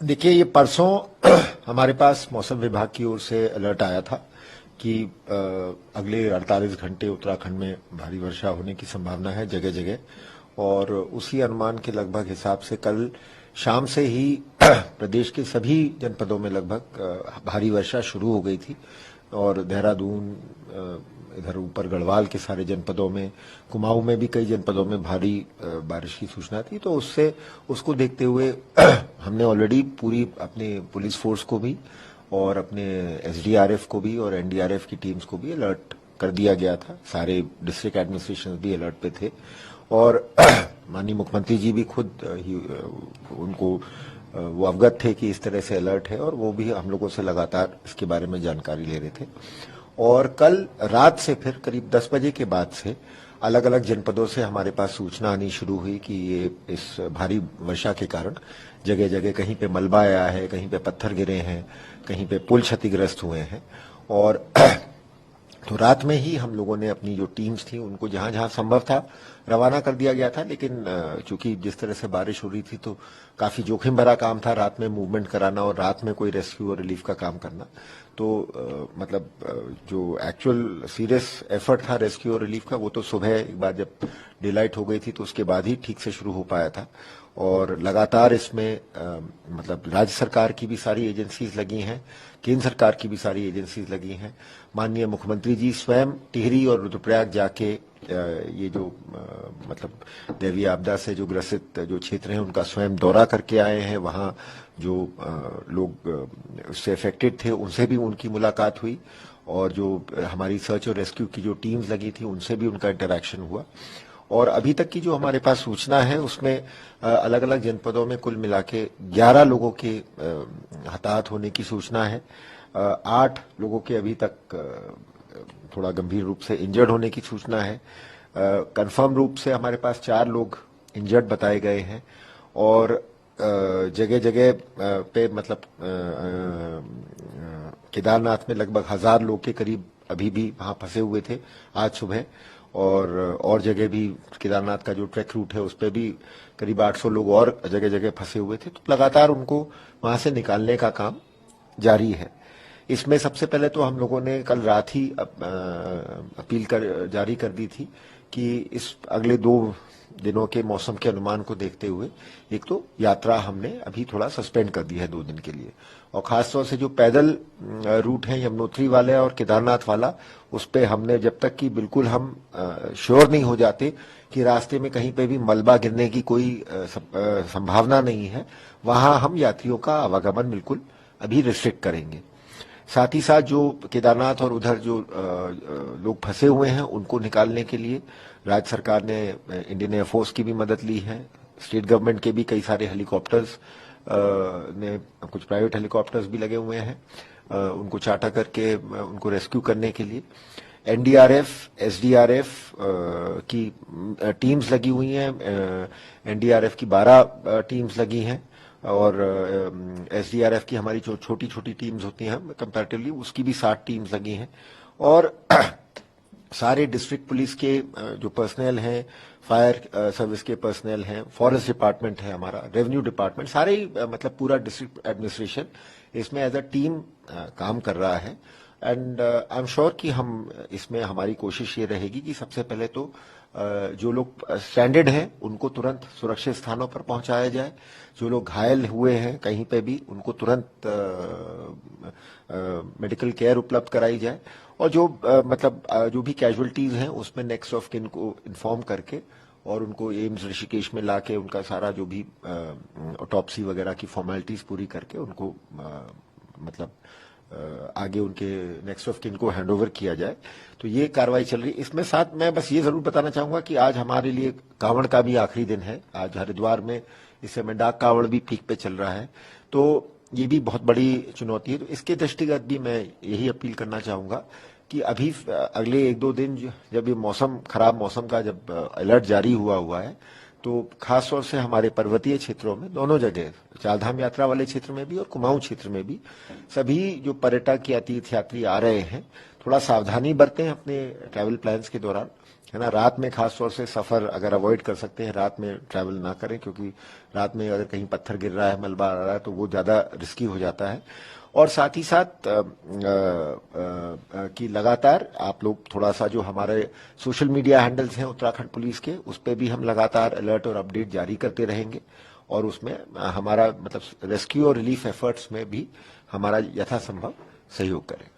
देखिए, ये परसों हमारे पास मौसम विभाग की ओर से अलर्ट आया था कि अगले 48 घंटे उत्तराखंड में भारी वर्षा होने की संभावना है जगह जगह। और उसी अनुमान के लगभग हिसाब से कल शाम से ही प्रदेश के सभी जनपदों में लगभग भारी वर्षा शुरू हो गई थी। और देहरादून, इधर ऊपर गढ़वाल के सारे जनपदों में, कुमाऊं में भी कई जनपदों में भारी बारिश की सूचना थी। तो उसको देखते हुए हमने ऑलरेडी पूरी अपने पुलिस फोर्स को भी और अपने एसडीआरएफ को भी और एनडीआरएफ की टीम्स को भी अलर्ट कर दिया गया था। सारे डिस्ट्रिक्ट एडमिनिस्ट्रेशन भी अलर्ट पे थे। और माननीय मुख्यमंत्री जी भी खुद उनको वो अवगत थे कि इस तरह से अलर्ट है, और वो भी हम लोगों से लगातार इसके बारे में जानकारी ले रहे थे। और कल रात से फिर करीब 10 बजे के बाद से अलग अलग जनपदों से हमारे पास सूचना आनी शुरू हुई कि ये इस भारी वर्षा के कारण जगह जगह कहीं पे मलबा आया है, कहीं पे पत्थर गिरे हैं, कहीं पे पुल क्षतिग्रस्त हुए हैं। और तो रात में ही हम लोगों ने अपनी जो टीम्स थी उनको जहां जहां संभव था रवाना कर दिया गया था। लेकिन चूंकि जिस तरह से बारिश हो रही थी तो काफी जोखिम भरा काम था रात में मूवमेंट कराना और रात में कोई रेस्क्यू और रिलीफ का काम करना। तो जो एक्चुअल सीरियस एफर्ट था रेस्क्यू और रिलीफ का, वो तो सुबह एक बार जब डिलाइट हो गई थी तो उसके बाद ही ठीक से शुरू हो पाया था। और लगातार इसमें राज्य सरकार की भी सारी एजेंसीज लगी हैं, केंद्र सरकार की भी सारी एजेंसीज लगी हैं। माननीय मुख्यमंत्री जी स्वयं टिहरी और रुद्रप्रयाग जाके ये जो दैवीय आपदा से जो ग्रसित जो क्षेत्र हैं उनका स्वयं दौरा करके आए हैं। वहां जो लोग उससे अफेक्टेड थे उनसे भी उनकी मुलाकात हुई, और जो हमारी सर्च और रेस्क्यू की जो टीम्स लगी थी उनसे भी उनका इंटरेक्शन हुआ। और अभी तक की जो हमारे पास सूचना है उसमें अलग अलग जनपदों में कुल मिला के 11 लोगों के हताहत होने की सूचना है। 8 लोगों के अभी तक थोड़ा गंभीर रूप से इंजर्ड होने की सूचना है। कंफर्म रूप से हमारे पास 4 लोग इंजर्ड बताए गए हैं। और जगह जगह पे केदारनाथ में लगभग 1000 लोग के करीब अभी भी वहां फंसे हुए थे आज सुबह। और जगह भी केदारनाथ का जो ट्रैक रूट है उस पर भी करीब 800 लोग और जगह जगह फंसे हुए थे। तो लगातार उनको वहां से निकालने का काम जारी है। इसमें सबसे पहले तो हम लोगों ने कल रात ही अपील जारी कर दी थी कि इस अगले 2 दिनों के मौसम के अनुमान को देखते हुए एक तो यात्रा हमने अभी थोड़ा सस्पेंड कर दी है 2 दिन के लिए। और खासतौर से जो पैदल रूट है यमुनोत्री वाला और केदारनाथ वाला, उस पे हमने जब तक कि बिल्कुल हम श्योर नहीं हो जाते कि रास्ते में कहीं पे भी मलबा गिरने की कोई संभावना नहीं है, वहां हम यात्रियों का आवागमन बिल्कुल अभी रिस्ट्रिक्ट करेंगे। साथ ही साथ जो केदारनाथ और उधर जो लोग फंसे हुए हैं उनको निकालने के लिए राज्य सरकार ने इंडियन एयरफोर्स की भी मदद ली है। स्टेट गवर्नमेंट के भी कई सारे हेलीकॉप्टर्स ने, कुछ प्राइवेट हेलीकॉप्टर्स भी लगे हुए हैं उनको चार्टर करके उनको रेस्क्यू करने के लिए। एनडीआरएफ, एसडीआरएफ की टीम्स लगी हुई हैं। एनडीआरएफ की 12 टीम्स लगी हैं, और एसडीआरएफ की हमारी जो छोटी छोटी टीम्स होती हैं कंपैरेटिवली उसकी भी 60 टीम्स लगी हैं। और सारे डिस्ट्रिक्ट पुलिस के जो पर्सनल हैं, फायर सर्विस के पर्सनल हैं, फॉरेस्ट डिपार्टमेंट है हमारा, रेवेन्यू डिपार्टमेंट, सारे ही पूरा डिस्ट्रिक्ट एडमिनिस्ट्रेशन इसमें एज अ टीम काम कर रहा है। एंड आई एम श्योर कि हम इसमें हमारी कोशिश ये रहेगी कि सबसे पहले तो जो लोग स्ट्रैंडेड हैं उनको तुरंत सुरक्षित स्थानों पर पहुंचाया जाए। जो लोग घायल हुए हैं कहीं पे भी उनको तुरंत मेडिकल केयर उपलब्ध कराई जाए। और जो जो भी कैजुअलिटीज हैं उसमें नेक्स्ट ऑफ किन को इन्फॉर्म करके और उनको एम्स ऋषिकेश में लाके उनका सारा जो भी ऑटोप्सी वगैरह की फॉर्मेलिटीज पूरी करके उनको आगे उनके नेक्स्ट ऑफ किन को हैंडओवर किया जाए। तो ये कार्रवाई चल रही है। इसमें साथ मैं बस ये जरूर बताना चाहूंगा कि आज हमारे लिए कांवड़ का भी आखिरी दिन है। आज हरिद्वार में इस समय डाक कांवड़ भी पीक पे चल रहा है, तो ये भी बहुत बड़ी चुनौती है। तो इसके दृष्टिगत भी मैं यही अपील करना चाहूंगा कि अभी अगले 1-2 दिन जब ये खराब मौसम का जब अलर्ट जारी हुआ है, तो खास तौर से हमारे पर्वतीय क्षेत्रों में दोनों जगह, चारधाम यात्रा वाले क्षेत्र में भी और कुमाऊं क्षेत्र में भी, सभी जो पर्यटक या तीर्थ यात्री आ रहे हैं थोड़ा सावधानी बरतें अपने ट्रैवल प्लान्स के दौरान। है ना। रात में खास तौर से सफर अगर अवॉइड कर सकते हैं, रात में ट्रैवल ना करें, क्योंकि रात में अगर कहीं पत्थर गिर रहा है, मलबा आ रहा है, तो वो ज्यादा रिस्की हो जाता है। और साथ ही साथ कि लगातार आप लोग थोड़ा सा जो हमारे सोशल मीडिया हैंडल्स हैं उत्तराखंड पुलिस के, उस पर भी हम लगातार अलर्ट और अपडेट जारी करते रहेंगे, और उसमें हमारा मतलब रेस्क्यू और रिलीफ एफर्ट्स में भी हमारा यथासंभव सहयोग करें।